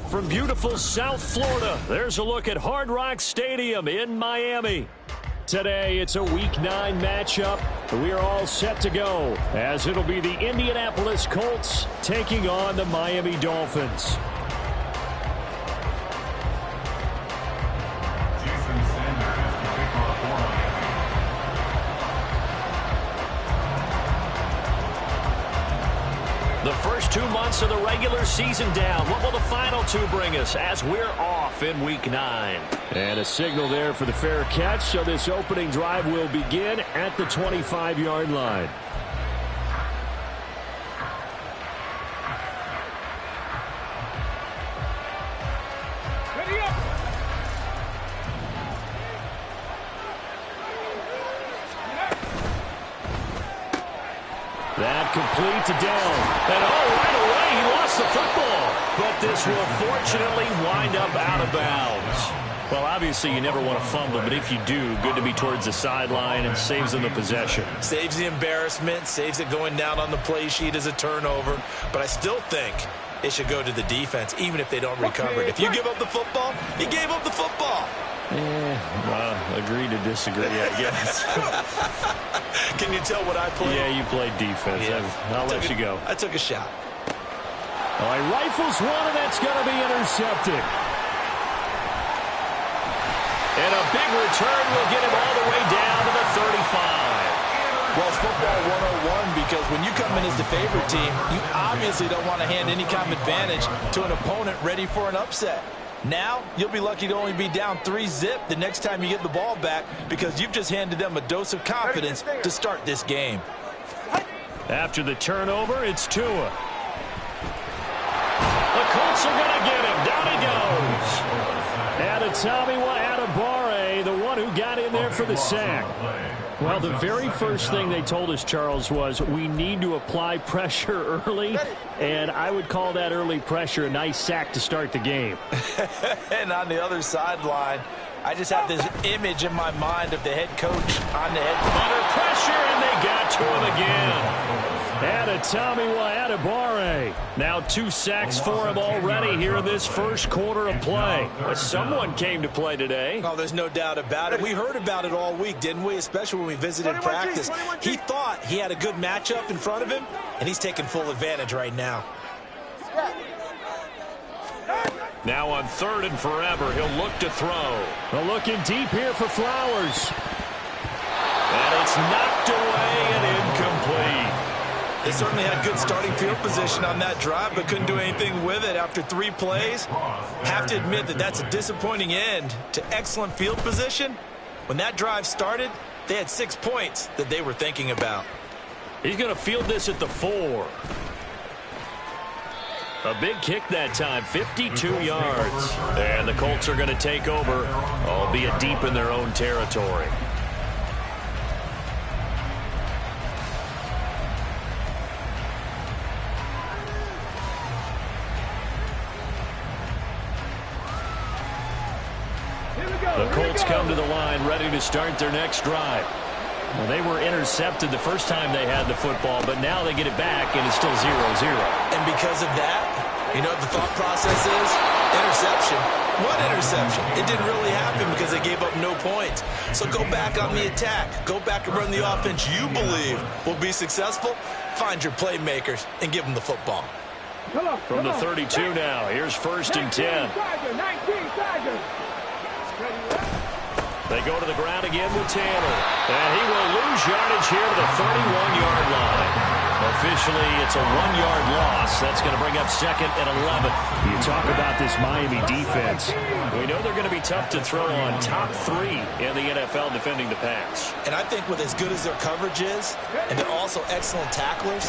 from beautiful South Florida, there's a look at Hard Rock Stadium in Miami. Today, it's a Week 9 matchup. We are all set to go, as it'll be the Indianapolis Colts taking on the Miami Dolphins. The first 2 months of the regular season down. What will the final 2 bring us as we're off in Week 9? And a signal there for the fair catch, so this opening drive will begin at the 25-yard line. That complete to Dell. And right away he lost the football. But this will fortunately wind up out of bounds. Well, obviously you never want to fumble, but if you do, good to be towards the sideline and saves them the possession. Saves the embarrassment, saves it going down on the play sheet as a turnover. But I still think it should go to the defense, even if they don't recover it. If you give up the football, you gave up the football. Agree to disagree, I guess. Can you tell what I played? Yeah, you played defense. Yeah. I'll let you go. I took a shot. All right, rifles one, and that's going to be intercepted. And a big return will get him all the way down to the 35. Well, it's football 101 because when you come in as the favorite team, you obviously don't want to hand any kind of advantage to an opponent ready for an upset. Now, you'll be lucky to only be down 3-zip the next time you get the ball back because you've just handed them a dose of confidence to start this game. After the turnover, it's Tua. The Colts are going to get him. Down he goes. And Adebawore, the one who got in there for the sack. Well, the very first thing they told us, Charles, was we need to apply pressure early, and I would call that early pressure a nice sack to start the game. And on the other sideline, I just have this image in my mind of the head coach on the head. Under pressure, and they got to him again. Adebawore. Now 2 sacks for him already here in this first quarter of play. But someone came to play today. Oh, there's no doubt about it. We heard about it all week, didn't we? Especially when we visited practice. He thought he had a good matchup in front of him, and he's taking full advantage right now. Now on 3rd and forever, he'll look to throw. Looking deep here for Flowers. And it's knocked away and incomplete. They certainly had good starting field position on that drive, but couldn't do anything with it after 3 plays. Have to admit that that's a disappointing end to excellent field position. When that drive started, they had 6 points that they were thinking about. He's going to field this at the 4. A big kick that time, 52 yards. And the Colts are going to take over, albeit deep in their own territory. The Colts come to the line ready to start their next drive. Well, they were intercepted the first time they had the football, but now they get it back, and it's still 0-0. And because of that, you know what the thought process is? Interception. What interception? It didn't really happen because they gave up no points. So go back on the attack. Go back and run the offense you believe will be successful. Find your playmakers and give them the football. From the 32 now, here's 1st and 10. They go to the ground again with Tanner. And he will lose yardage here to the 31-yard line. Officially, it's a 1-yard loss. That's going to bring up 2nd and 11. You talk about this Miami defense. We know they're going to be tough to throw on. Top 3 in the NFL defending the pass. And I think with as good as their coverage is, and they're also excellent tacklers,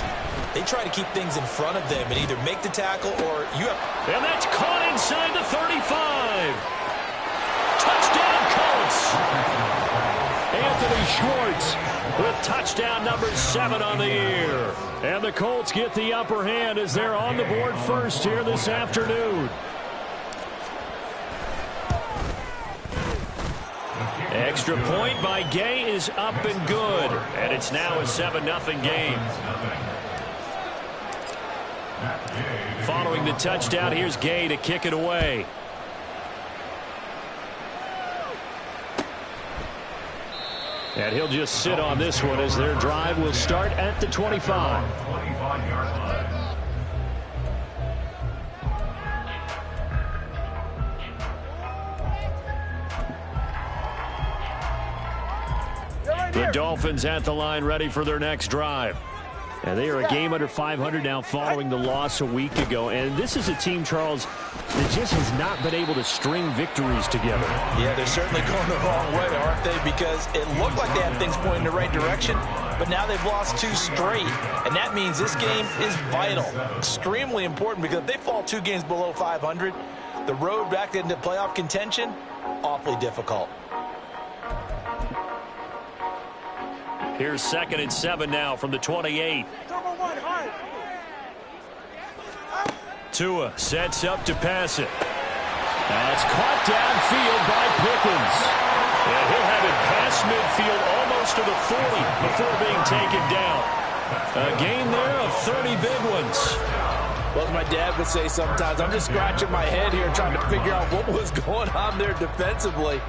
they try to keep things in front of them and either make the tackle or you have... And that's caught inside the 35. Touchdown, Colts. Anthony Schwartz with touchdown number 7 on the year. And the Colts get the upper hand as they're on the board first here this afternoon. Extra point by Gay is up and good. And it's now a 7-0 game. Following the touchdown, here's Gay to kick it away. And he'll just sit on this one as their drive will start at the 25. The Dolphins at the line, ready for their next drive. And they are a game under 500 now following the loss a week ago. And this is a team, Charles, that just has not been able to string victories together. Yeah, they're certainly going the wrong way, aren't they? Because it looked like they had things pointing in the right direction, but now they've lost 2 straight. And that means this game is vital, extremely important, because if they fall 2 games below 500, the road back into playoff contention, awfully difficult. Here's 2nd and 7 now from the 28. Tua sets up to pass it. That's caught downfield by Pickens. And he'll have it past midfield almost to the 40 before being taken down. A gain there of 30 big ones. Well, as my dad would say sometimes, I'm just scratching my head here trying to figure out what was going on there defensively.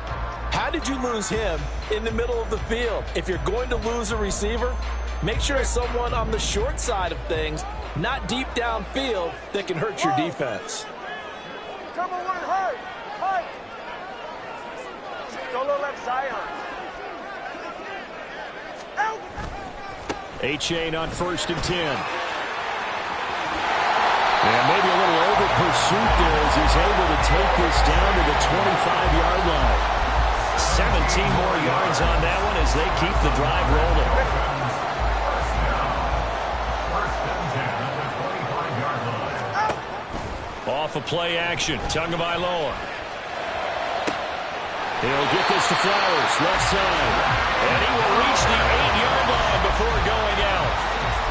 How did you lose him in the middle of the field? If you're going to lose a receiver, make sure it's someone on the short side of things, not deep downfield, that can hurt your defense. Come on, hard. Solo left side. A-Chain on 1st and 10. And maybe a little over pursuit there as he's able to take this down to the 25-yard line. 17 more yards on that one as they keep the drive rolling. Off of play action, Tagovailoa. He'll get this to Flowers, left side. And he will reach the 8-yard line before going out.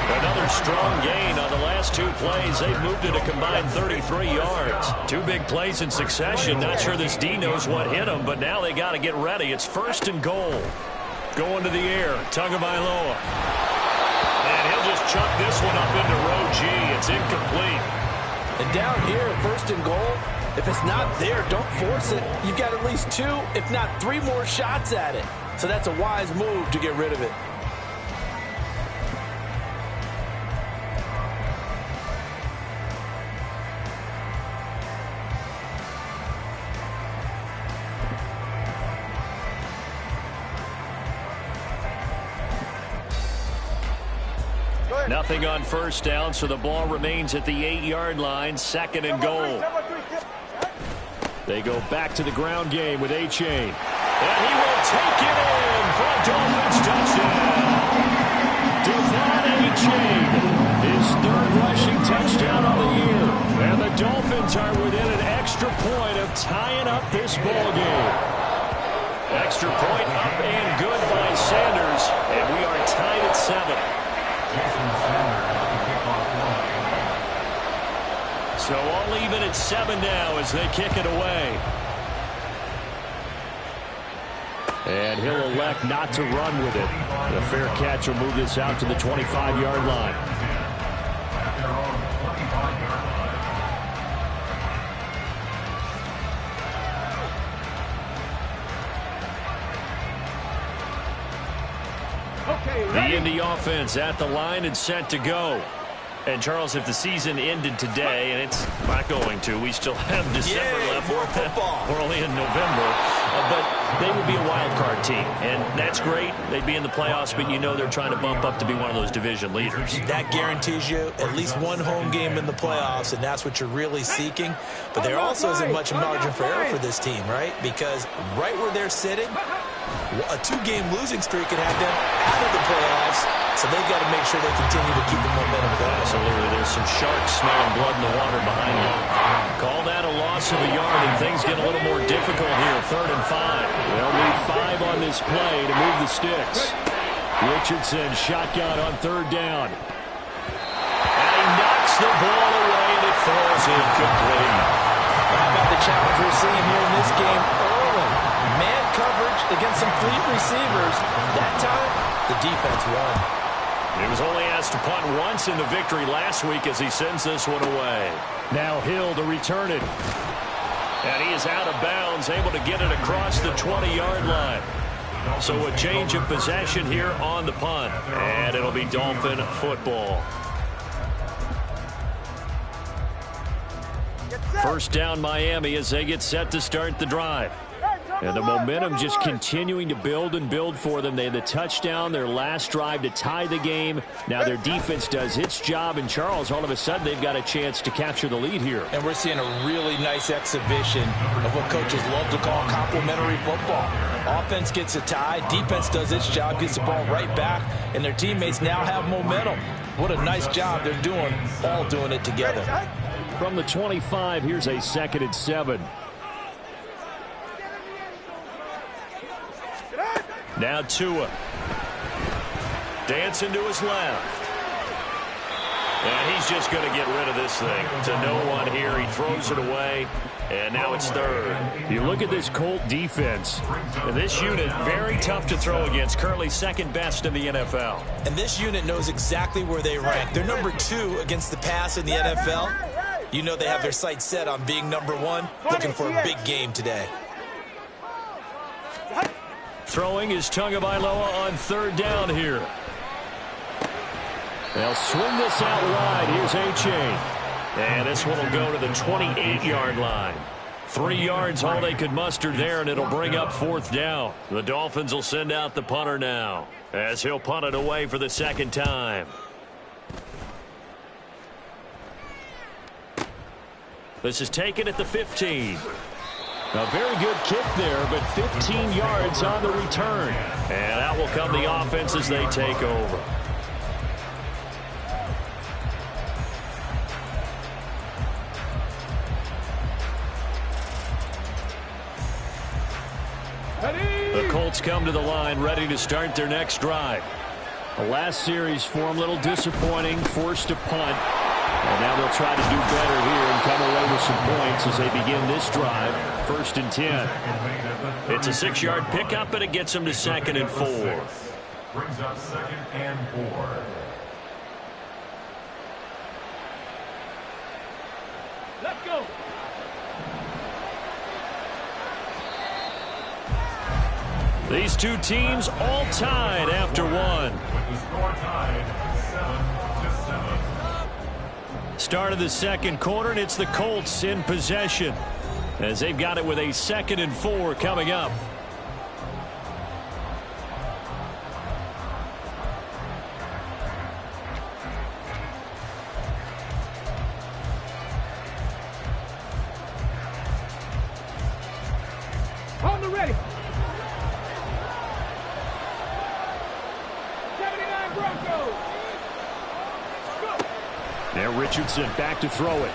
Another strong gain on the last 2 plays. They've moved it a combined 33 yards. 2 big plays in succession. Not sure this D knows what hit him, but now they got to get ready. It's 1st and goal. Going to the air, Tagovailoa. And he'll just chuck this one up into row G. It's incomplete. And down here, 1st and goal, if it's not there, don't force it. You've got at least 2, if not 3 more shots at it. So that's a wise move to get rid of it. Nothing on 1st down, so the ball remains at the 8-yard line, 2nd and goal. They go back to the ground game with A-Chain. And he will take it in for a Dolphins touchdown. Devon A-Chain, his 3rd rushing touchdown on the year. And the Dolphins are within an extra point of tying up this ball game. Extra point up and good by Sanders, and we are tied at 7. So all even at 7 now as they kick it away. And he'll elect not to run with it. The fair catch will move this out to the 25-yard line. The Indy offense at the line and set to go. And, Charles, if the season ended today, and it's not going to, we still have December left. More football. We're only in November. But they would be a wild card team. And that's great. They'd be in the playoffs, but you know they're trying to bump up to be one of those division leaders. That guarantees you at least 1 home game in the playoffs, and that's what you're really seeking. But there also isn't much margin for error for this team, right? Because right where they're sitting, a 2-game losing streak could have them out of the playoffs, so they've got to make sure they continue to keep the momentum going. Absolutely. There's some sharks smelling blood in the water behind them. Call that a loss of a yard, and things get a little more difficult here. 3rd and 5. They'll need 5 on this play to move the sticks. Richardson shotgun on 3rd down. And he knocks the ball away, and it falls incomplete. How about the challenge we're seeing here in this game early? Man coverage against some fleet receivers. That time, the defense won. He was only asked to punt once in the victory last week as he sends this one away. Now Hill to return it. And he is out of bounds, able to get it across the 20-yard line. So a change of possession here on the punt. And it'll be Dolphin football. First down Miami as they get set to start the drive. And the momentum just continuing to build and build for them. They had the touchdown, their last drive to tie the game. Now their defense does its job, and Charles, all of a sudden, they've got a chance to capture the lead here. And we're seeing a really nice exhibition of what coaches love to call complementary football. Offense gets a tie, defense does its job, gets the ball right back, and their teammates now have momentum. What a nice job they're doing, all doing it together. From the 25, here's a 2nd and 7. Now Tua. Dancing to his left. And he's just going to get rid of this thing to no one here. He throws it away, and now it's 3rd. You look at this Colt defense, and this unit very tough to throw against, currently 2nd best in the NFL. And this unit knows exactly where they rank. They're number 2 against the pass in the NFL. You know they have their sights set on being number 1, looking for a big game today. Throwing is Tagovailoa on 3rd down here. They'll swing this out wide. Here's A-Chain. And this one will go to the 28-yard line. 3 yards all they could muster there, and it'll bring up 4th down. The Dolphins will send out the punter now as he'll punt it away for the 2nd time. This is taken at the 15. A very good kick there, but 15 yards on the return. And out will come the offense as they take over. The Colts come to the line, ready to start their next drive. The last series for them, a little disappointing, forced to punt. And now they'll try to do better here and come away with some points as they begin this drive. 1st and 10. It's a 6-yard pickup, and it gets them to 2nd and 4. Brings up 2nd and 4. Let's go. These two teams all tied after one. With the score tied 7-7. Start of the 2nd quarter, and it's the Colts in possession as they've got it with a 2nd and 4 coming up. On the ready. 79 Broncos. Now Richardson back to throw it.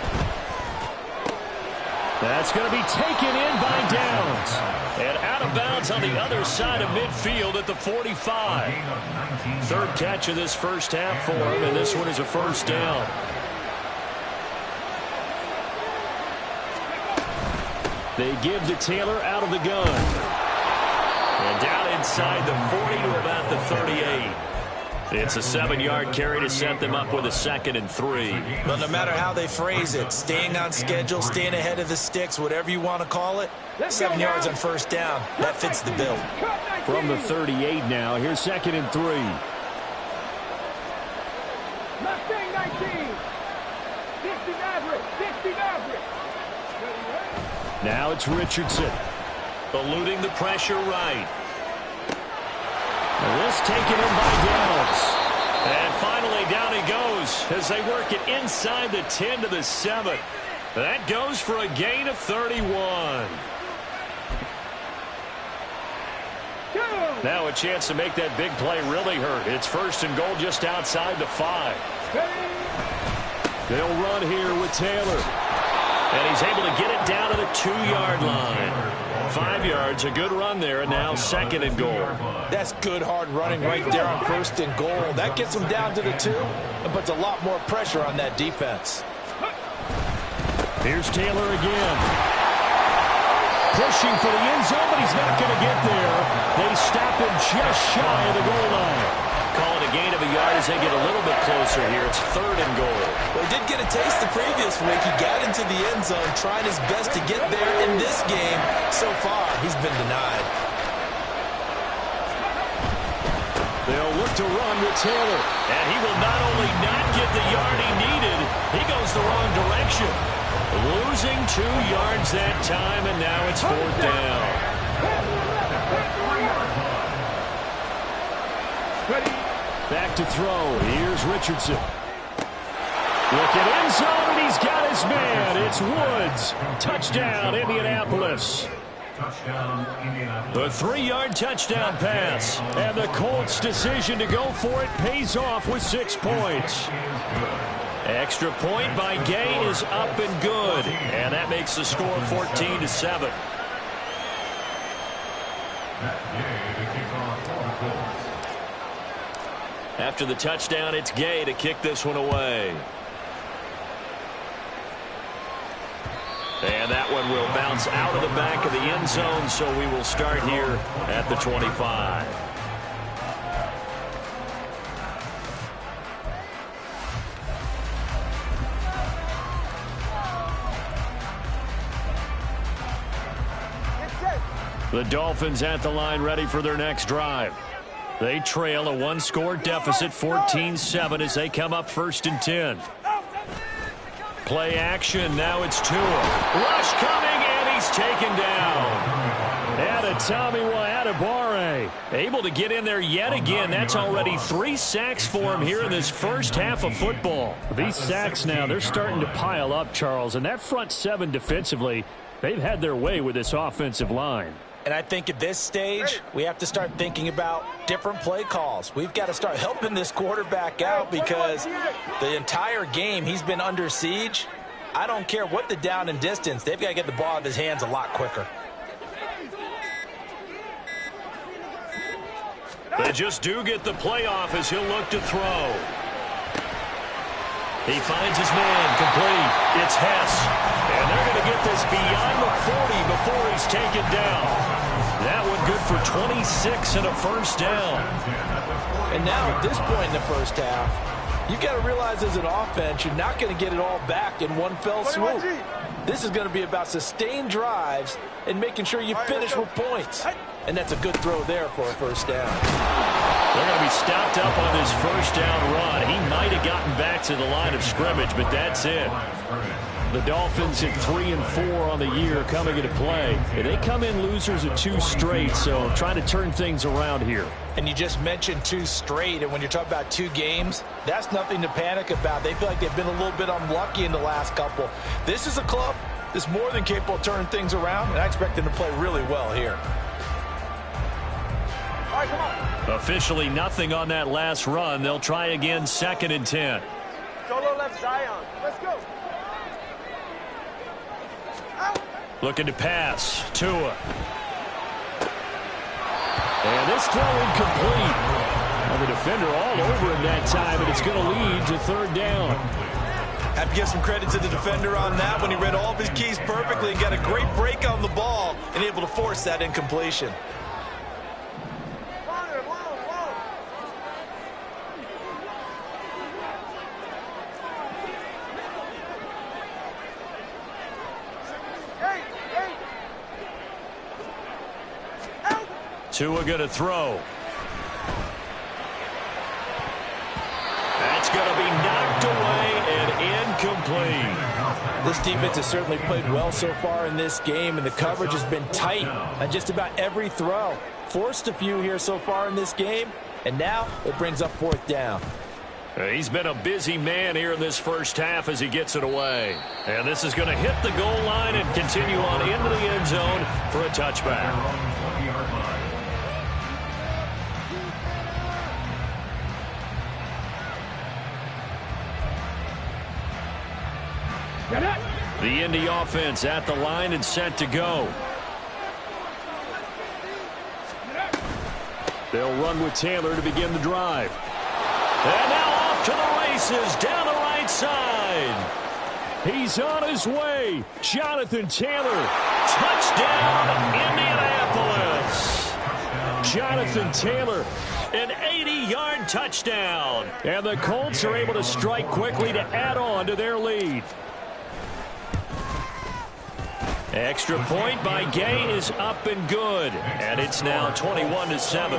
That's going to be taken in by Downs. And out of bounds on the other side of midfield at the 45. 3rd catch of this first half for him, and this one is a 1st down. They give to Taylor out of the gun. And down inside the 40 to about the 38. It's a 7-yard carry to set them up with a 2nd and 3. But no matter how they phrase it, staying on schedule, staying ahead of the sticks, whatever you want to call it, 7 yards on 1st down, that fits the bill. From the 38 now, here's 2nd and 3. Mustang 19. 60 Maverick. 60 Maverick. Now it's Richardson. Eluding the pressure right. And this taken in by Downs. And finally down he goes as they work it inside the 10 to the 7. That goes for a gain of 31. Now a chance to make that big play really hurt. It's 1st and goal just outside the 5. They'll run here with Taylor. And he's able to get it down to the 2-yard line. 5 yards, a good run there, and now 2nd and goal. That's good hard running right there on 1st and goal. That gets them down to the 2 and puts a lot more pressure on that defense. Here's Taylor again. Pushing for the end zone, but he's not going to get there. They stop him just shy of the goal line. call it a gain of a yard as they get a little bit closer here. It's 3rd and goal. Well, he did get a taste the previous week. He got into the end zone trying his best to get there. In this game, so far, he's been denied. They'll look to run with Taylor. And he will not only not get the yard he needed, he goes the wrong direction. Losing 2 yards that time, and now it's 4th down. Back to throw. Here's Richardson. Looking end zone, and he's got his man. It's Woods. Touchdown, Indianapolis. Touchdown, Indianapolis. The 3-yard touchdown pass. And the Colts' decision to go for it pays off with 6 points. Extra point by Gay is up and good. And that makes the score 14-7. After the touchdown, it's Gay to kick this one away. And that one will bounce out of the back of the end zone, so we will start here at the 25. The Dolphins at the line ready for their next drive. They trail a 1-score deficit, 14-7, as they come up 1st and 10. Play action. Now it's Tua. Rush coming, and he's taken down. And Tommy Adebawore able to get in there yet again. That's already 3 sacks for him here in this first half of football. These sacks now, they're starting to pile up, Charles. And that front 7 defensively, they've had their way with this offensive line. And I think at this stage, we have to start thinking about different play calls. We've got to start helping this quarterback out because the entire game he's been under siege. I don't care what the down and distance. They've got to get the ball out of his hands a lot quicker. They just do get the play off as he'll look to throw. He finds his man, complete. It's Hess. And they're going to get this beyond the 40 before he's taken down. That one good for 26 and a first down. And now at this point in the first half, you've got to realize as an offense, you're not going to get it all back in one fell swoop. This is going to be about sustained drives and making sure you finish with points. And that's a good throw there for a first down. They're going to be stopped up on this first down run. He might have gotten back to the line of scrimmage, but that's it. The Dolphins at 3-4 on the year coming into play. And they come in losers at 2 straight, so trying to turn things around here. And you just mentioned 2 straight, and when you're talking about 2 games, that's nothing to panic about. They feel like they've been a little bit unlucky in the last couple. This is a club that's more than capable of turning things around, and I expect them to play really well here. All right, come on. Officially nothing on that last run. They'll try again 2nd and 10. Solo left Zion. Let's go. Out. Looking to pass. Tua. And this throw incomplete. Well, the defender all over him that time, and it's going to lead to 3rd down. Have to give some credit to the defender on that when he read all of his keys perfectly and got a great break on the ball and able to force that incompletion. Tua going to throw. That's going to be knocked away and incomplete. This defense has certainly played well so far in this game, and the coverage has been tight on just about every throw. Forced a few here so far in this game, and now it brings up 4th down. He's been a busy man here in this first half as he gets it away. And this is going to hit the goal line and continue on into the end zone for a touchback. The Indy offense at the line and set to go. They'll run with Taylor to begin the drive. And now off to the races down the right side. He's on his way. Jonathan Taylor. Touchdown, Indianapolis. Jonathan Taylor An 80-yard touchdown. And the Colts are able to strike quickly to add on to their lead. Extra point by Gay is up and good. And it's now 21-7. Dolphins 7.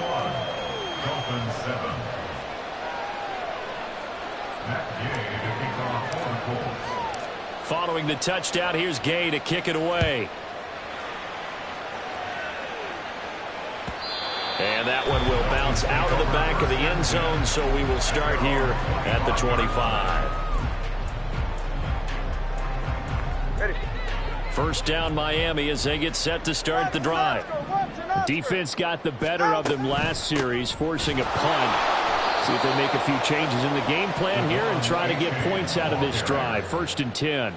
Matt Gay to kick off for the Colts. Following the touchdown, here's Gay to kick it away. And that one will bounce out of the back of the end zone, so we will start here at the 25. Ready. First down Miami as they get set to start the drive. Defense got the better of them last series, forcing a punt. See if they make a few changes in the game plan here and try to get points out of this drive. 1st and 10.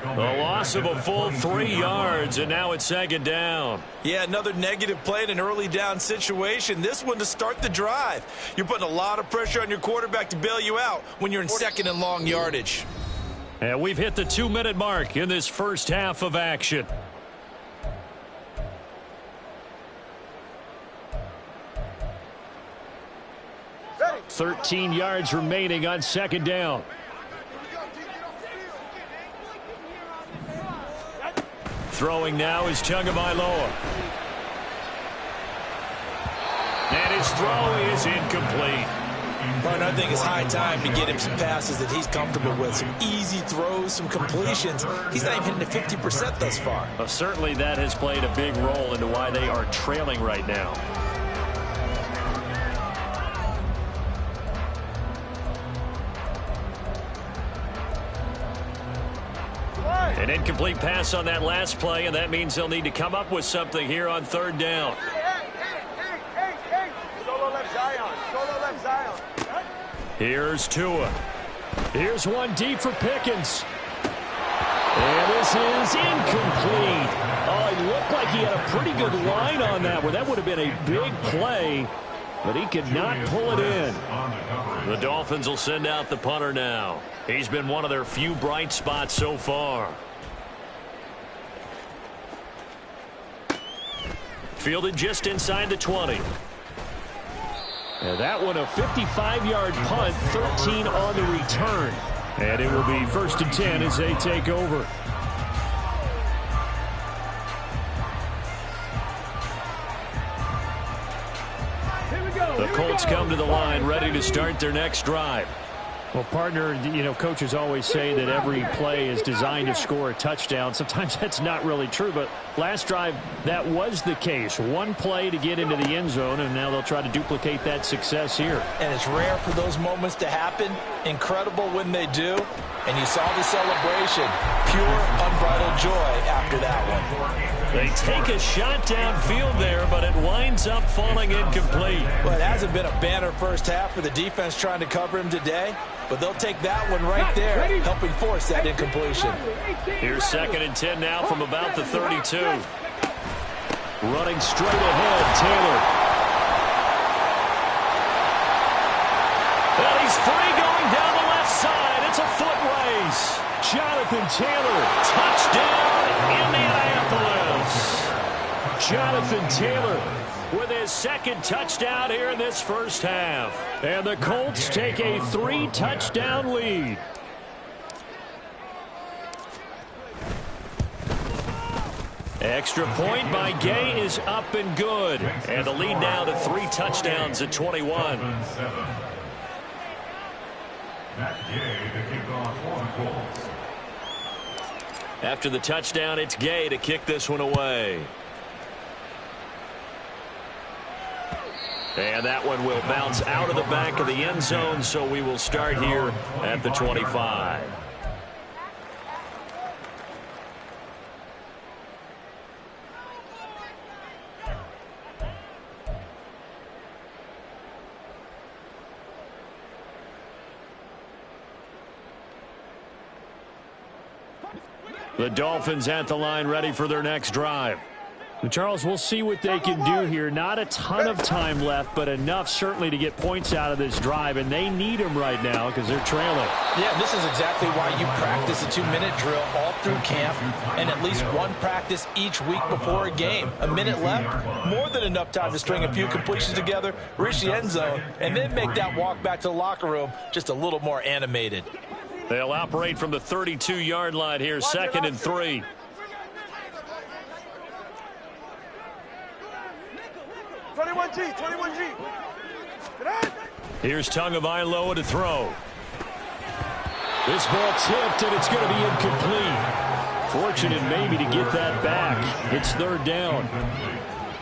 A loss of a full 3 yards, and now it's second down. Yeah, another negative play in an early down situation. This one to start the drive. You're putting a lot of pressure on your quarterback to bail you out when you're in second and long yardage. And we've hit the 2-minute mark in this first half of action. Ready. 13 yards remaining on second down. Throwing now is Tagovailoa. And his throw is incomplete. But I think it's high time to get him some passes that he's comfortable with. Some easy throws, some completions. He's not even hitting the 50% thus far. Well, certainly that has played a big role into why they are trailing right now. An incomplete pass on that last play, and that means they'll need to come up with something here on third down. Hey. Solo left Zion. Solo left Zion. Here's Tua. Here's one deep for Pickens. And this is incomplete. Oh, it looked like he had a pretty good line on that one. That would have been a big play, but he could not pull it in. The Dolphins will send out the punter now. He's been one of their few bright spots so far. Fielded just inside the 20. And that one a 55-yard punt, 13 on the return. And it will be 1st and 10 as they take over. The Colts come to the line ready to start their next drive. Well, partner, you know, coaches always say that every play is designed to score a touchdown. Sometimes that's not really true, but last drive, that was the case. One play to get into the end zone, and now they'll try to duplicate that success here. And it's rare for those moments to happen. Incredible when they do. And you saw the celebration. Pure, unbridled joy after that one. They take a shot downfield there, but it winds up falling incomplete. Well, it hasn't been a banner first half for the defense trying to cover him today, but they'll take that one right there, helping force that incompletion. Here's 2nd and 10 now from about the 32. Running straight ahead, Taylor. And he's free going down the left side. It's a foot race. Jonathan Taylor. Touchdown, Indianapolis. Jonathan Taylor With his 2nd touchdown here in this first half. And the Colts take a 3-touchdown lead. Extra point by Gay is up and good. And the lead now to 3 touchdowns at 21. Matt Gay to kick off for the Colts. After the touchdown, it's Gay to kick this one away. And that one will bounce out of the back of the end zone, so we will start here at the 25. The Dolphins at the line ready for their next drive. Charles, we'll see what they can do here. Not a ton of time left, but enough certainly to get points out of this drive, and they need them right now because they're trailing. Yeah, this is exactly why you practice a 2-minute drill all through camp and at least one practice each week before a game. A minute left, more than enough time to string a few completions together, reach the end zone, and then make that walk back to the locker room just a little more animated. They'll operate from the 32-yard line here, 2nd and 3. Here's Tagovailoa to throw. This ball tipped, and it's going to be incomplete. Fortunate maybe to get that back. It's 3rd down.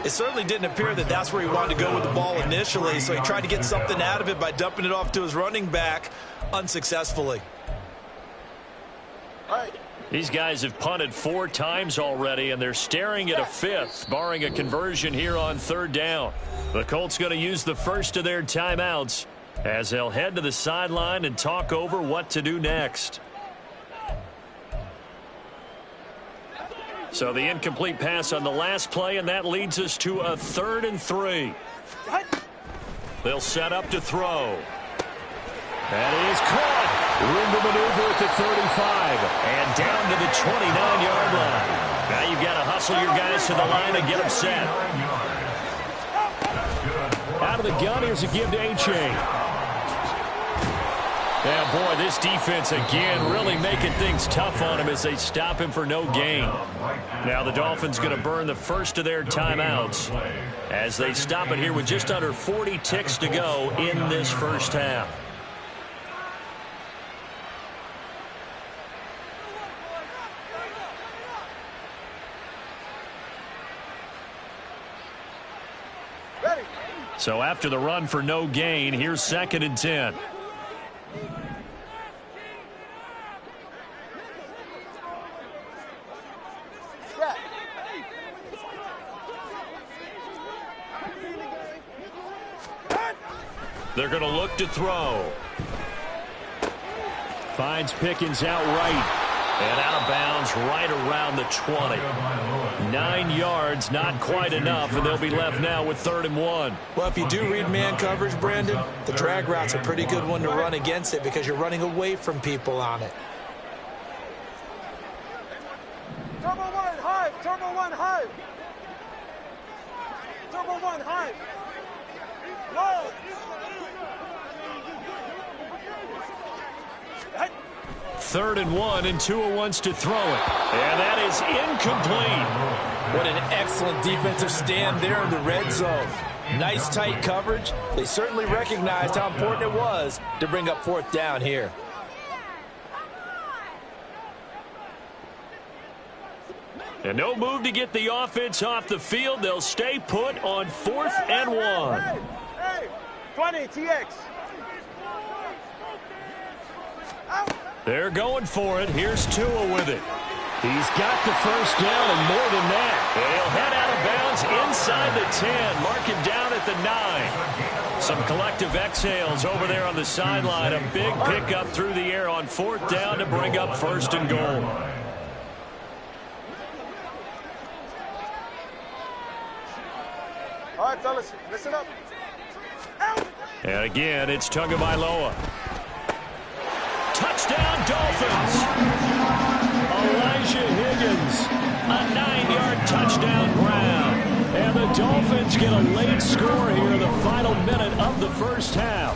It certainly didn't appear that that's where he wanted to go with the ball initially, so he tried to get something out of it by dumping it off to his running back unsuccessfully. All right. These guys have punted 4 times already, and they're staring at a 5th, barring a conversion here on 3rd down. The Colts going to use the first of their timeouts as they'll head to the sideline and talk over what to do next. So the incomplete pass on the last play, and that leads us to a 3rd and 3. They'll set up to throw. That is caught. Room to maneuver at the 35. And down to the 29-yard line. Now you've got to hustle your guys to the line and get them set. Out of the gun, here's a give to H.A. Yeah, boy, this defense again really making things tough on him as they stop him for no gain. Now the Dolphins going to burn the first of their timeouts as they stop it here with just under 40 ticks to go in this first half. So after the run for no gain, here's 2nd and 10. They're going to look to throw. Finds Pickens outright. And out of bounds right around the 20. 9 yards, not quite enough, and they'll be left now with 3rd and 1. Well, if you do read man coverage, Brandon, the drag route's a pretty good one to run against it because you're running away from people on it. Turbo 1 high, turbo 1 high. Turbo 1 high. Low. 3rd and 1, and Tua wants to throw it. And that is incomplete. What an excellent defensive stand there in the red zone. Nice tight coverage. They certainly recognized how important it was to bring up 4th down here. And no move to get the offense off the field. They'll stay put on 4th and 1. Hey, 20, TX. Out. They're going for it. Here's Tua with it. He's got the first down and more than that. He'll head out of bounds inside the 10. Mark him down at the 9. Some collective exhales over there on the sideline. A big pickup through the air on 4th down to bring up 1st and goal. All right, fellas, listen up. Out. And again, it's Tagovailoa. Touchdown, Dolphins. Elijah Higgins. A 9-yard touchdown ground. And the Dolphins get a late score here in the final minute of the first half.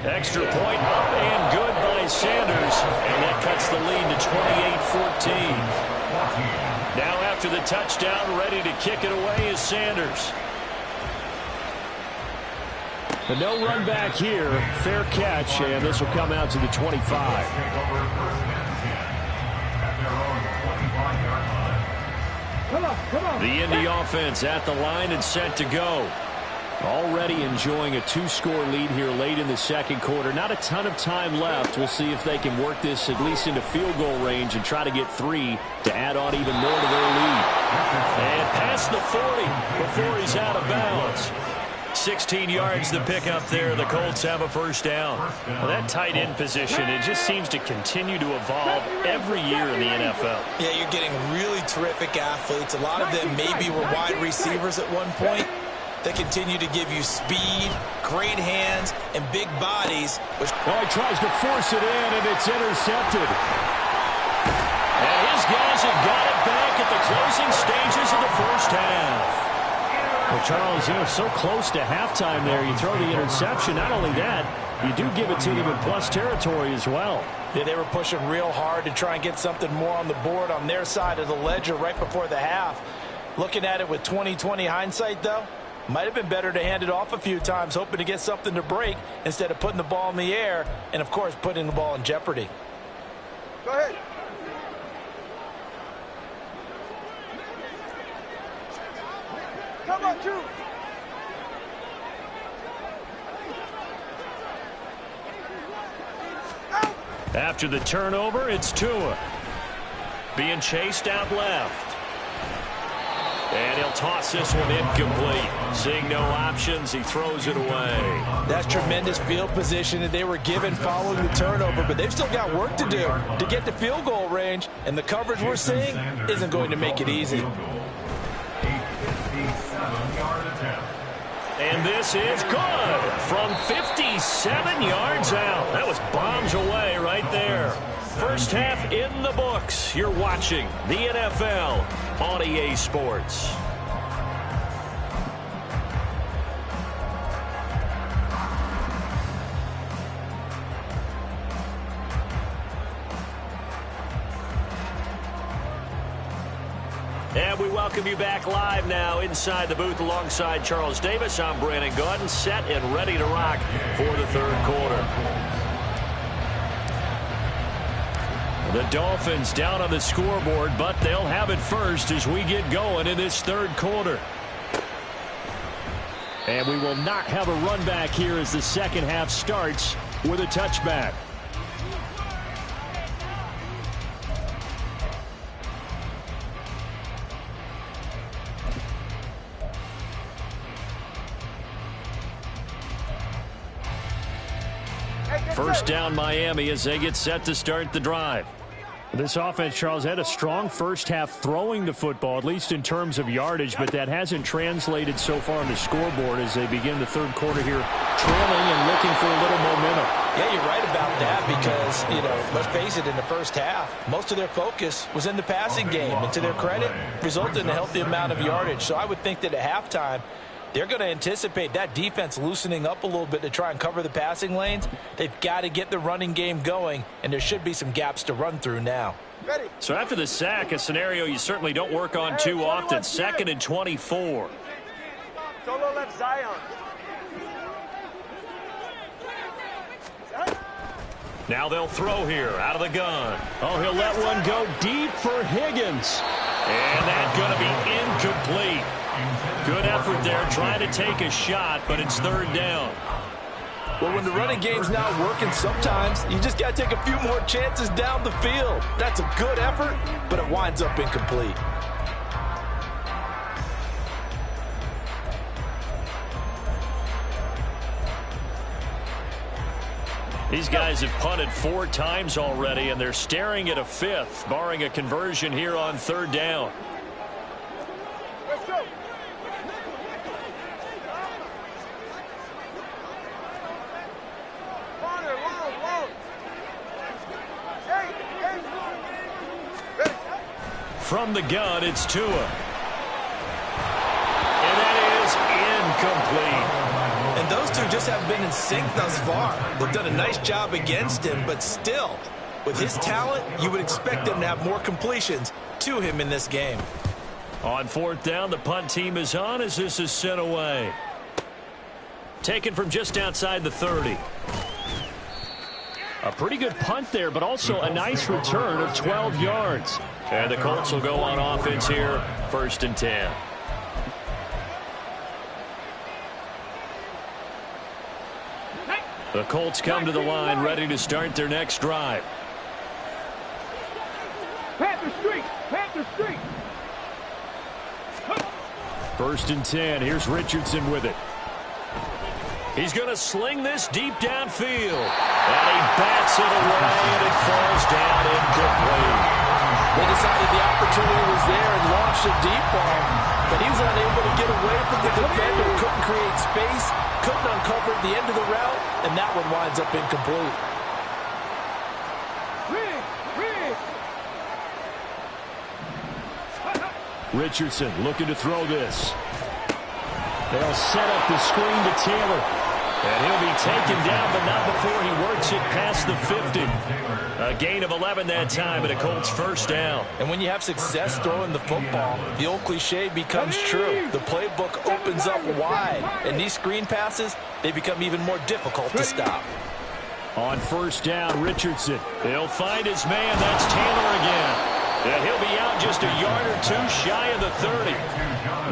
Extra point up and good by Sanders. And that cuts the lead to 28-14. Now after the touchdown, ready to kick it away is Sanders. But no run back here. Fair catch, and this will come out to the 25. The Indy offense at the line and set to go. Already enjoying a 2-score lead here late in the second quarter. Not a ton of time left. We'll see if they can work this at least into field goal range and try to get 3 to add on even more to their lead. And past the 40 before he's out of bounds. 16 yards to pick up there. The Colts have a first down. Well, that tight end position, it just seems to continue to evolve every year in the NFL. Yeah, you're getting really terrific athletes. A lot of them maybe were wide receivers at one point. They continue to give you speed, great hands, and big bodies. Well, he tries to force it in, and it's intercepted. And his guys have got it back at the closing stages of the first half. Well, Charles, so close to halftime there. You throw the interception. Not only that, you do give it to them in plus territory as well. Yeah, they were pushing real hard to try and get something more on the board on their side of the ledger right before the half. Looking at it with 20/20 hindsight, though, might have been better to hand it off a few times, hoping to get something to break instead of putting the ball in the air and, of course, putting the ball in jeopardy. Go ahead. Come on, two. After the turnover, it's Tua. Being chased out left. And he'll toss this one incomplete. Seeing no options, he throws it away. That's tremendous field position that they were given following the turnover, but they've still got work to do to get to field goal range, and the coverage we're seeing isn't going to make it easy. And this is good from 57 yards out. That was bombs away right there. First half in the books. You're watching the NFL on EA Sports. And we welcome you back live now inside the booth alongside Charles Davis. I'm Brandon Gaudin, set and ready to rock for the third quarter. The Dolphins down on the scoreboard, but they'll have it first as we get going in this third quarter. And we will not have a run back here as the second half starts with a touchback. First down Miami as they get set to start the drive. This offense, Charles, had a strong first half throwing the football, at least in terms of yardage, but that hasn't translated so far on the scoreboard as they begin the third quarter here, trailing and looking for a little momentum. Yeah, you're right about that because, let's face it, in the first half, most of their focus was in the passing game, and to their credit, resulted in a healthy amount of yardage. So I would think that at halftime, they're going to anticipate that defense loosening up a little bit to try and cover the passing lanes. They've got to get the running game going, and there should be some gaps to run through now. So after the sack, a scenario you certainly don't work on too often. 2nd and 24. Solo left Zion. Now they'll throw here out of the gun. Oh, he'll let one go deep for Higgins. And that's going to be incomplete. Good effort there trying to take a shot, but it's third down. Well, when the running game's not working, sometimes you just got to take a few more chances down the field. That's a good effort, but it winds up incomplete. These guys have punted 4 times already, and they're staring at a 5th, barring a conversion here on third down. Let's go. Corner, long. Hey. Ready. From the gun, it's Tua. And that is incomplete. And those two just haven't been in sync thus far. They've done a nice job against him, but still, with his talent, you would expect them to have more completions to him in this game. On fourth down, the punt team is on as this is sent away. Taken from just outside the 30. A pretty good punt there, but also a nice return of 12 yards. And the Colts will go on offense here, 1st and 10. The Colts come to the line, ready to start their next drive. Panther Street. 1st and 10. Here's Richardson with it. He's going to sling this deep downfield. And he bats it away, and it falls down incomplete. They decided the opportunity was there and launched a deep ball, but he was unable to get away from the defender, couldn't create space, couldn't uncover the end of the route, and that one winds up incomplete. Richardson looking to throw this. They'll set up the screen to Taylor. And he'll be taken down, but not before he works it past the 50. A gain of 11 that time, and a Colts first down. And when you have success throwing the football, the old cliche becomes true. The playbook opens up wide, and these screen passes, they become even more difficult to stop. On first down, Richardson. He'll find his man. That's Taylor again. And he'll be out just a yard or two shy of the 30.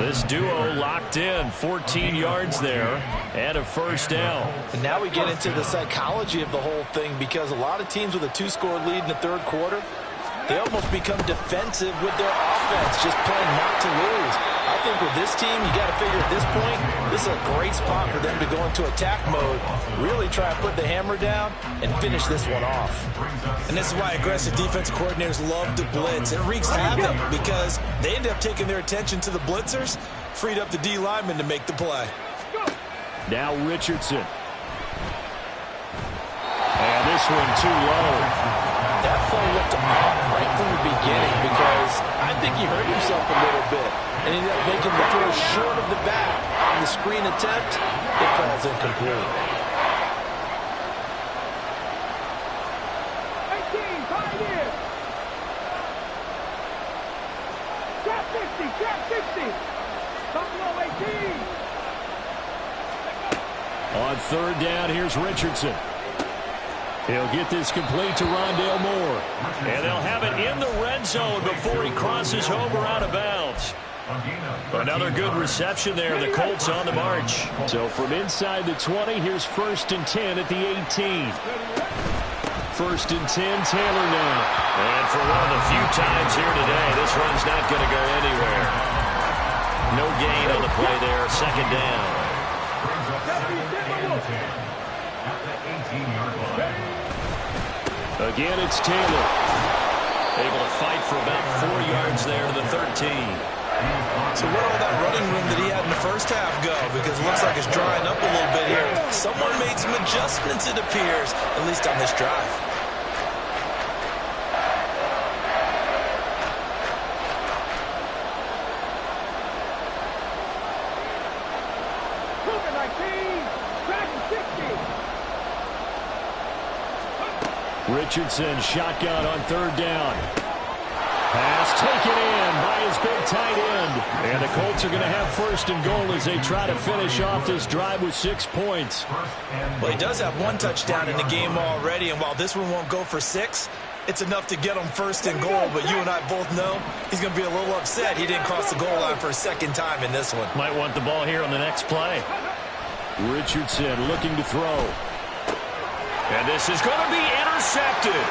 This duo locked in, 14 yards there, and a first down. And now we get into the psychology of the whole thing, because a lot of teams with a 2-score lead in the third quarter, they almost become defensive with their offense, just playing not to lose. I think with this team, you got to figure at this point, this is a great spot for them to go into attack mode, really try to put the hammer down and finish this one off. And this is why aggressive defensive coordinators love to blitz. It wreaks havoc because they end up taking their attention to the blitzers, freed up the D lineman to make the play. Now Richardson. And this one too low. That play looked off right from the beginning because I think he hurt himself a little bit. And he ended up making the throw short of the back. On the screen attempt, it falls incomplete. 18, 5 years. Trap 60, trap 60. Buffalo 18. On third down, here's Richardson. He'll get this complete to Rondale Moore. And they'll have it in the red zone before he crosses over out of bounds. Another good reception there. The Colts on the march. So from inside the 20, here's 1st and 10 at the 18. 1st and 10, Taylor now. And for one of the few times here today, this run's not going to go anywhere. No gain on the play there. Second down. Again, it's Taylor. Able to fight for about 4 yards there to the 13. So where all that running room that he had in the first half go? Because it looks like it's drying up a little bit here. Someone made some adjustments, it appears, at least on this drive. Richardson shotgun on third down. Pass taken in by his big tight end. And the Colts are going to have 1st and goal as they try to finish off this drive with 6 points. Well, he does have 1 touchdown in the game already, and while this one won't go for 6, it's enough to get him 1st and goal. But you and I both know he's going to be a little upset he didn't cross the goal line for a second time in this one. Might want the ball here on the next play. Richardson looking to throw. And this is going to be intercepted.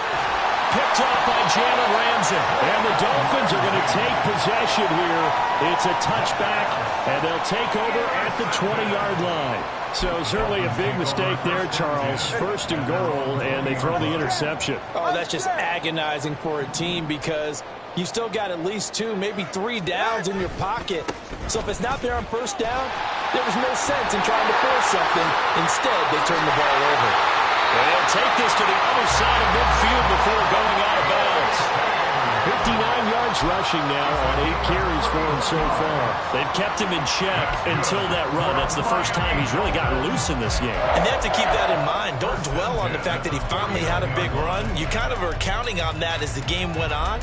Picked off by Jalen Ramsey. And the Dolphins are going to take possession here. It's a touchback, and they'll take over at the 20-yard line. So certainly a big mistake there, Charles. 1st and goal, and they throw the interception. Oh, that's just agonizing for a team because you still got at least 2, maybe 3 downs in your pocket. So if it's not there on 1st down, there was no sense in trying to force something. Instead, they turn the ball over. And they'll take this to the other side of midfield before going out of bounds. 59 yards rushing now on 8 carries for him so far. They've kept him in check until that run. That's the first time he's really gotten loose in this game. And they have to keep that in mind. Don't dwell on the fact that he finally had a big run. You kind of are counting on that as the game went on.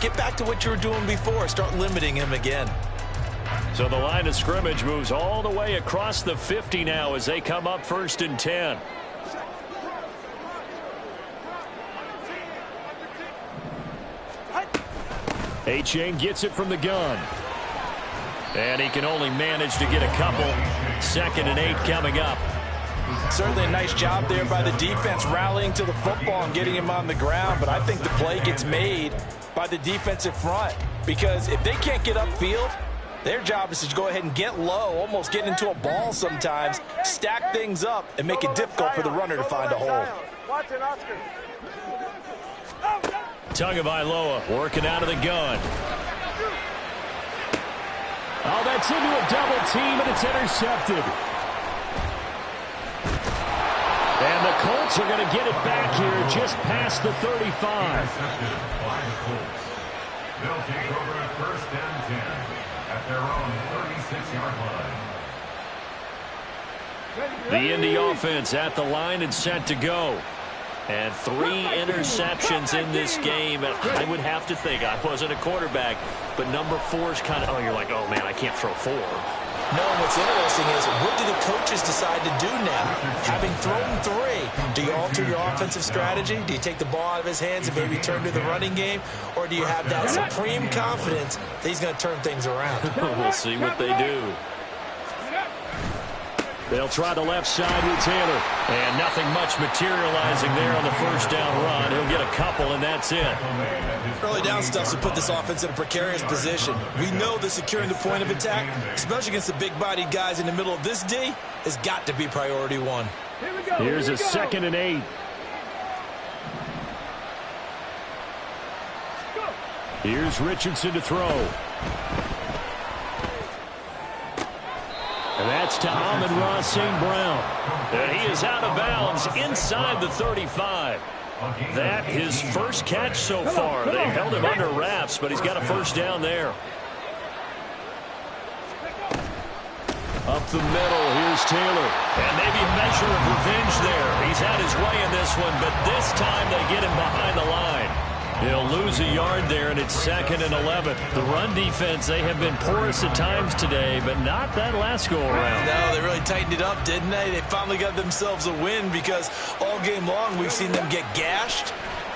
Get back to what you were doing before. Start limiting him again. So the line of scrimmage moves all the way across the 50 now as they come up 1st and 10. A-Chain gets it from the gun. And he can only manage to get a couple. 2nd and 8 coming up. Certainly a nice job there by the defense rallying to the football and getting him on the ground. But I think the play gets made by the defensive front. Because if they can't get upfield, Their job is to go ahead and get low, almost get into a ball sometimes, stack things up, and make it difficult for the runner to find a hole. Tagovailoa working out of the gun. Oh, that's into a double team, and it's intercepted. And the Colts are going to get it back here just past the 35. Intercepted by the Colts. They'll take over at 1st and 10 at their own 36-yard line. The Indy offense at the line and set to go. And 3 interceptions in this game. And I would have to think, I wasn't a quarterback, but number 4 is kind of, oh, you're like, oh, man, I can't throw 4. No, what's interesting is, what do the coaches decide to do now? Having thrown 3, do you alter your offensive strategy? Do you take the ball out of his hands and maybe turn to the running game? Or do you have that supreme confidence that he's going to turn things around? We'll see what they do. They'll try the left side with Taylor. And nothing much materializing there on the first down run. He'll get a couple, and that's it. Early down stuffs will put this offense in a precarious position. We know that securing the point of attack, especially against the big-bodied guys in the middle of this D, has got to be priority 1. Here's a 2nd and 8. Here's Richardson to throw. And that's to Amon-Ra St. Brown. And he is out of bounds inside the 35. That his first catch so far. They held him under wraps, but he's got a first down there. Up the middle, here's Taylor. And maybe a measure of revenge there. He's had his way in this one, but this time they get him behind the line. He'll lose a yard there, and it's 2nd and 11. The run defense, they have been porous at times today, but not that last go-around. No, they really tightened it up, didn't they? They finally got themselves a win because all game long we've seen them get gashed.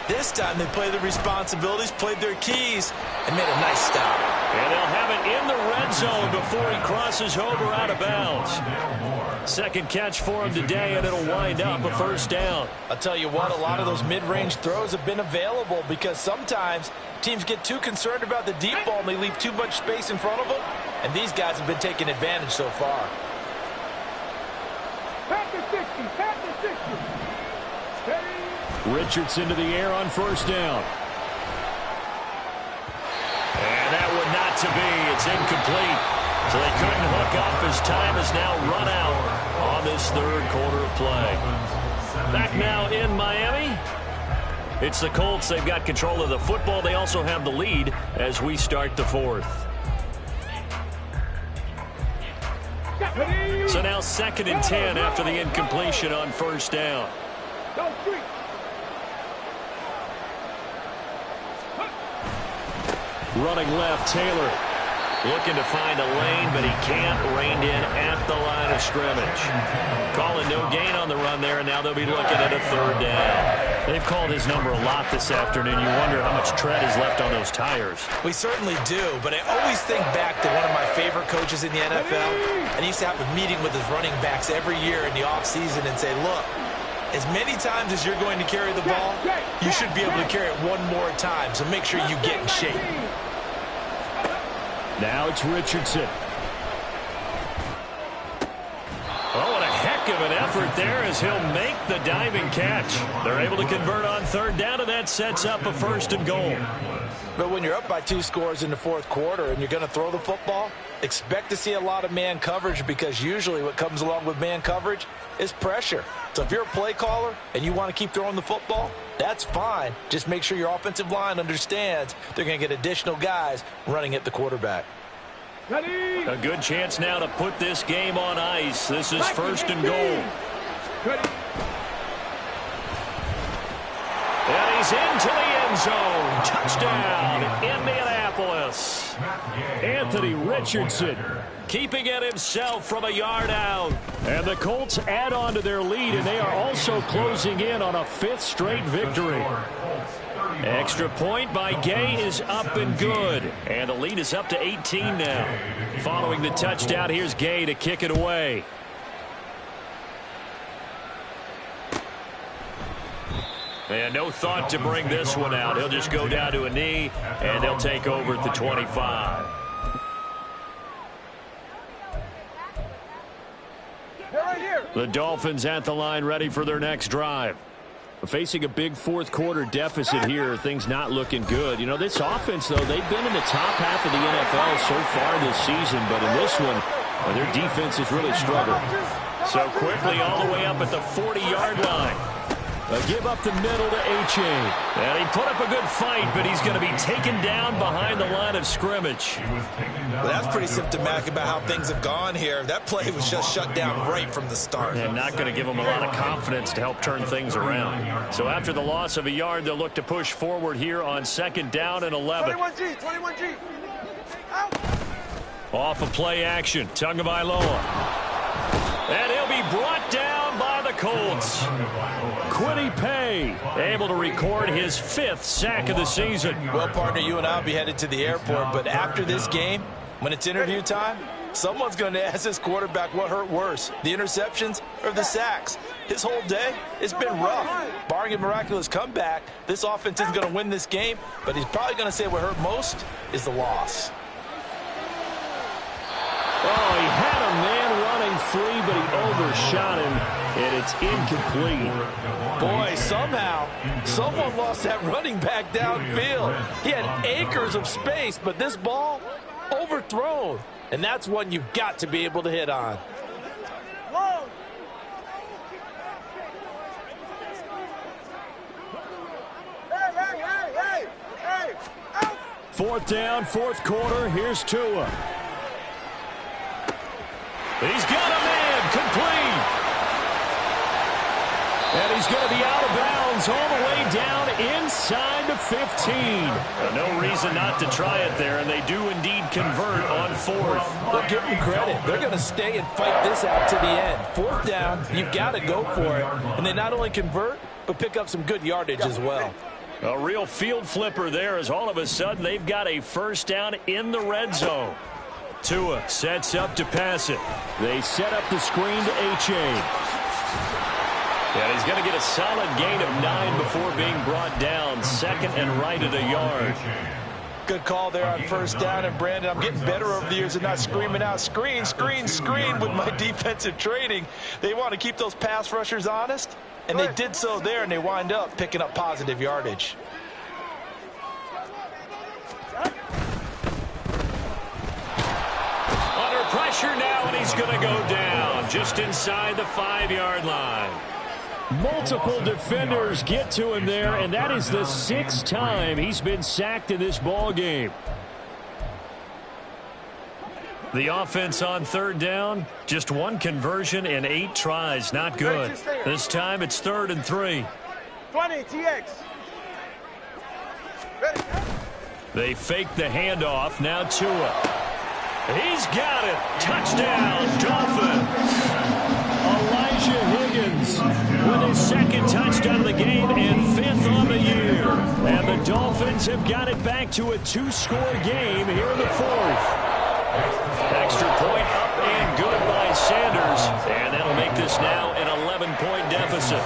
This time they played their responsibilities, played their keys, and made a nice stop. And they'll have it in the red zone before he crosses over out of bounds. 2nd catch for him today, and it'll wind up a first down. I'll tell you what, a lot of those mid-range throws have been available because sometimes teams get too concerned about the deep ball and they leave too much space in front of them, and these guys have been taking advantage so far. Back to 60, back to 60. Richardson to the air on first down. And that would not to be. It's incomplete. So they couldn't hook up as time has now run out on this 3rd quarter of play. Back now in Miami. It's the Colts. They've got control of the football. They also have the lead as we start the 4th. So now 2nd and 10 after the incompletion on first down. Running left, Taylor. Looking to find a lane, but he can't. Reined in at the line of scrimmage. Calling no gain on the run there, and now they'll be looking at a 3rd down. They've called his number a lot this afternoon. You wonder how much tread is left on those tires. We certainly do, but I always think back to one of my favorite coaches in the NFL, and he used to have a meeting with his running backs every year in the offseason and say, look, as many times as you're going to carry the ball, you should be able to carry it one more time, so make sure you get in shape. Now it's Richardson. Oh, what a heck of an effort there as he'll make the diving catch. They're able to convert on 3rd down, and that sets up a 1st and goal. But when you're up by 2 scores in the 4th quarter and you're going to throw the football, expect to see a lot of man coverage because usually what comes along with man coverage is pressure. So if you're a play caller and you want to keep throwing the football, that's fine. Just make sure your offensive line understands they're going to get additional guys running at the quarterback. A good chance now to put this game on ice. This is 1st and goal. And he's into the end zone. Touchdown, Indianapolis. Anthony Richardson keeping it himself from a yard out. And the Colts add on to their lead, and they are also closing in on a 5th straight victory. Extra point by Gay is up and good. And the lead is up to 18 now. Following the touchdown, here's Gay to kick it away. And no thought to bring this one out. He'll just go down to a knee, and they'll take over at the 25. The Dolphins at the line ready for their next drive. Facing a big fourth quarter deficit here, things not looking good. You know, this offense, though, they've been in the top half of the NFL so far this season, but in this one, their defense has really struggled. So quickly all the way up at the 40-yard line. A give up the middle to H.A. And he put up a good fight, but he's going to be taken down behind the line of scrimmage. Well, that's pretty symptomatic about how things have gone here. That play was just shut down right from the start. And not going to give him a lot of confidence to help turn things around. So after the loss of a yard, they'll look to push forward here on 2nd down and 11. 21G. Out. Off of play action, Tagovailoa. And he'll be brought down by the Colts. Quiddy Pay Able to record his 5th sack of the season. Well, partner, you and I will be headed to the airport, but after this game, when it's interview time, someone's going to ask this quarterback what hurt worse, the interceptions or the sacks. His whole day, it's been rough. Barring a miraculous comeback, this offense isn't going to win this game, but he's probably going to say what hurt most is the loss. Oh, he had a man running free, but he overshot him, and it's incomplete. Boy, somehow, someone lost that running back downfield. He had acres of space, but this ball, overthrown. And that's one you've got to be able to hit on. Whoa. Hey. Out. 4th down, 4th quarter. Here's Tua. He's got a man, complete. And he's going to be out of bounds all the way down inside the 15. No reason not to try it there, and they do indeed convert on 4th. Well, give them credit. They're going to stay and fight this out to the end. 4th down, you've got to go for it. And they not only convert, but pick up some good yardage as well. A real field flipper there as all of a sudden they've got a 1st down in the red zone. Tua sets up to pass it. They set up the screen to H.A. And he's going to get a solid gain of 9 before being brought down. 2nd and right at a yard. Good call there on 1st down. And, Brandon, I'm getting better over the years and not screaming out, screen with my defensive training. They want to keep those pass rushers honest, and they did so there, and they wind up picking up positive yardage. Pressure now, and he's going to go down just inside the 5-yard line. Multiple defenders get to him there, and that is the 6th time he's been sacked in this ball game. The offense on 3rd down, just 1 conversion and 8 tries. Not good. This time it's 3rd and 3. 20, TX. Ready. They fake the handoff. Now Tua. He's got it. Touchdown, Dolphins. Elijah Higgins with his 2nd touchdown of the game and 5th on the year. And the Dolphins have got it back to a 2-score game here in the 4th. Extra point up and good by Sanders. And that'll make this now an 11-point deficit.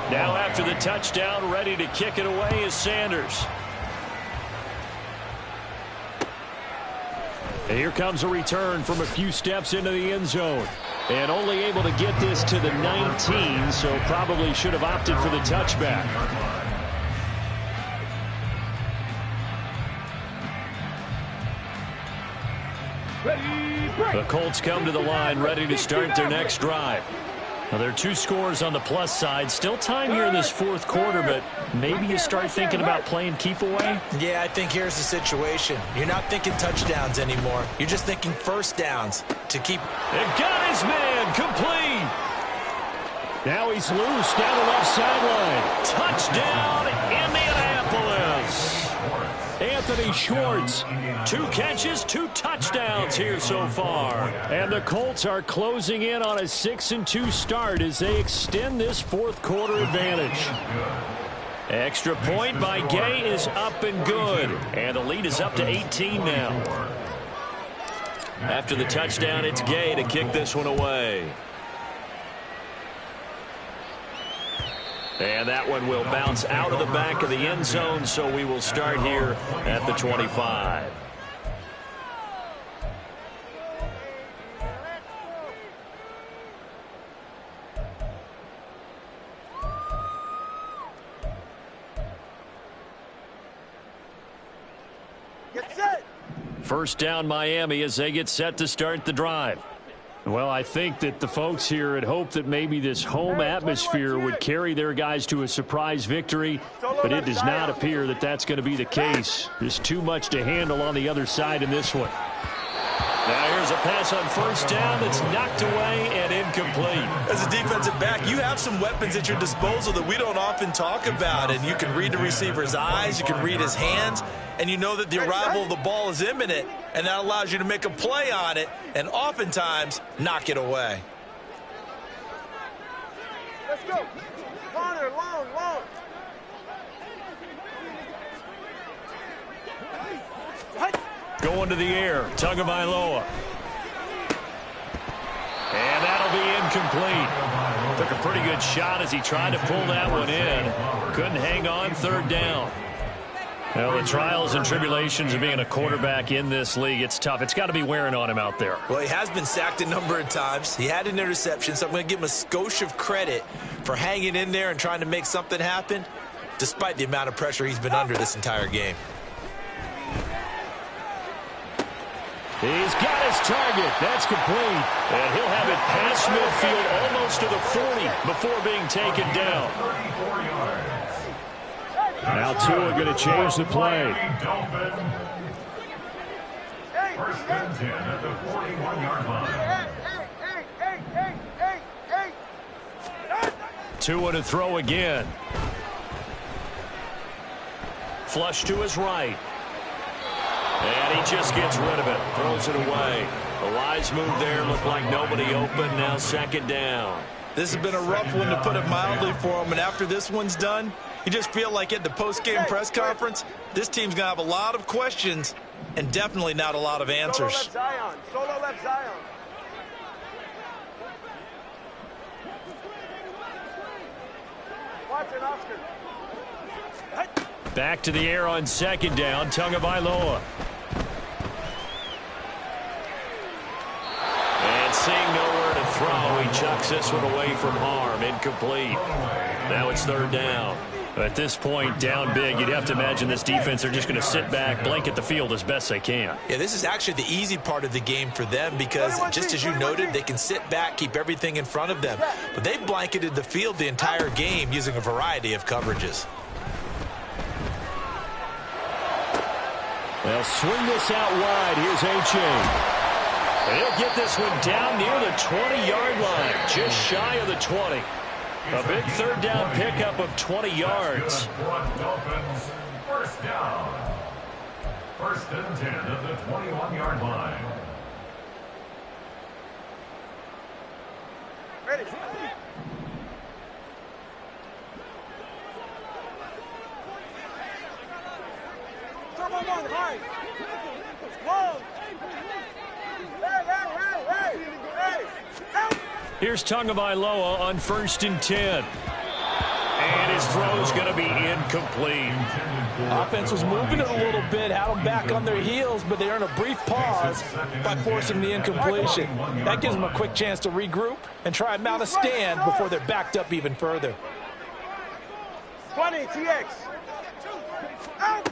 Now after the touchdown, ready to kick it away is Sanders. And here comes a return from a few steps into the end zone. And only able to get this to the 19, so probably should have opted for the touchback. The Colts come to the line ready to start their next drive. Now, there are 2 scores on the plus side. Still time here in this 4th quarter, but maybe you start thinking about playing keep away? Yeah, I think here's the situation. You're not thinking touchdowns anymore. You're just thinking 1st downs to keep. And got his man complete. Now he's loose down the left sideline. Touchdown, Indianapolis. Anthony Schwartz. 2 catches, 2 touchdowns here so far. And the Colts are closing in on a 6-2 start as they extend this 4th quarter advantage. Extra point by Gay is up and good. And the lead is up to 18 now. After the touchdown, it's Gay to kick this one away. And that one will bounce out of the back of the end zone, so we will start here at the 25. First down Miami as they get set to start the drive. Well, I think that the folks here had hoped that maybe this home atmosphere would carry their guys to a surprise victory, but it does not appear that that's going to be the case. There's too much to handle on the other side in this one. Now here's a pass on first down that's knocked away and incomplete. As a defensive back, you have some weapons at your disposal that we don't often talk about, and you can read the receiver's eyes, you can read his hands, and you know that the arrival of the ball is imminent, and that allows you to make a play on it and oftentimes knock it away. Let's go. Corner, long, long. Going to the air, Tagovailoa. And that'll be incomplete. Took a pretty good shot as he tried to pull that one in. Couldn't hang on, third down. Well, the trials and tribulations of being a quarterback in this league, it's tough. It's got to be wearing on him out there. Well, he has been sacked a number of times. He had an interception, so I'm going to give him a skosh of credit for hanging in there and trying to make something happen, despite the amount of pressure he's been under this entire game. He's got his target. That's complete. And he'll have it past midfield almost to the 40 before being taken down. Now Tua going to change the play. First and 10 at the 41-yard line. Tua to throw again. Flush to his right. And he just gets rid of it. Throws it away. A wise move there. Looked like nobody open. Now second down. This has been a rough one, to put it mildly, for him. And after this one's done, you just feel like at the post-game press conference, this team's going to have a lot of questions and definitely not a lot of answers. Solo left Zion. Solo left Zion. Watson, Oscar. Back to the air on second down. Tagovailoa. And seeing nowhere to throw, he chucks this one away from harm. Incomplete. Now it's third down. At this point, down big, you'd have to imagine this defense are just going to sit back, blanket the field as best they can. Yeah, this is actually the easy part of the game for them because, just as you noted, they can sit back, keep everything in front of them. But they've blanketed the field the entire game using a variety of coverages. They'll swing this out wide. Here's A-Chain. And he'll get this one down near the 20-yard line, just shy of the 20. A big third down pickup of 20 yards. Dolphins, first down. First and 10 at the 21-yard line. Ready. Come on, high. Long. Hey. Here's Tagovailoa on first and 10. And his throw's going to be incomplete. Offense was moving it a little bit, had them back on their heels, but they earned a brief pause by forcing the incompletion. That gives them a quick chance to regroup and try and mount a stand before they're backed up even further. 20, TX. Out.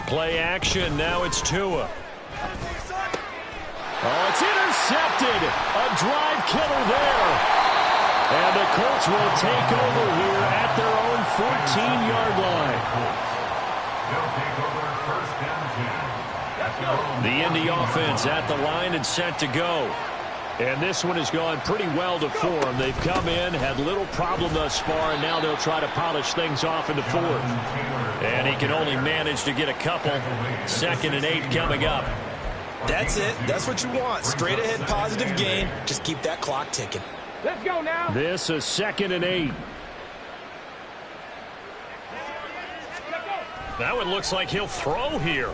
Play action. Now it's Tua. Oh, it's intercepted. A drive killer there. And the Colts will take over here at their own 14-yard line. The Indy offense at the line and set to go. And this one has gone pretty well to form. They've come in, had little problem thus far, and now they'll try to polish things off in the fourth. And he can only manage to get a couple. Second and 8 coming up. That's it. That's what you want. Straight ahead positive gain. Just keep that clock ticking. Let's go now. This is second and 8. That one looks like he'll throw here.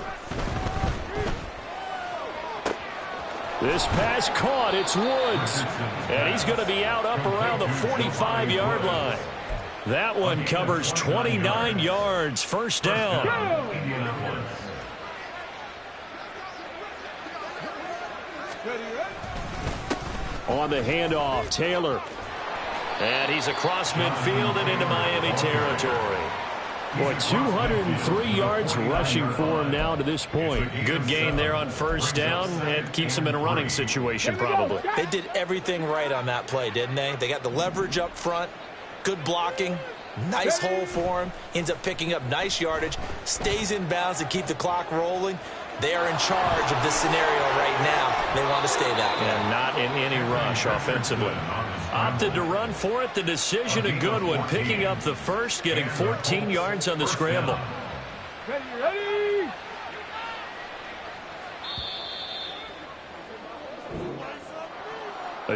This pass caught. It's Woods. And he's going to be out up around the 45-yard line. That one covers 29 yards. First down. On the handoff, Taylor. And he's across midfield and into Miami territory. Boy, 203 yards rushing for him now to this point. Good gain there on first down. It keeps him in a running situation probably. They did everything right on that play, didn't they? They got the leverage up front, good blocking, nice hole for him, ends up picking up nice yardage, stays in bounds to keep the clock rolling. They are in charge of this scenario right now. They want to stay that way. And not in any rush offensively. Opted to run for it. The decision a good one. Picking up the first, getting 14 yards on the scramble. Ready.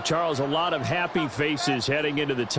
Charles, a lot of happy faces heading into the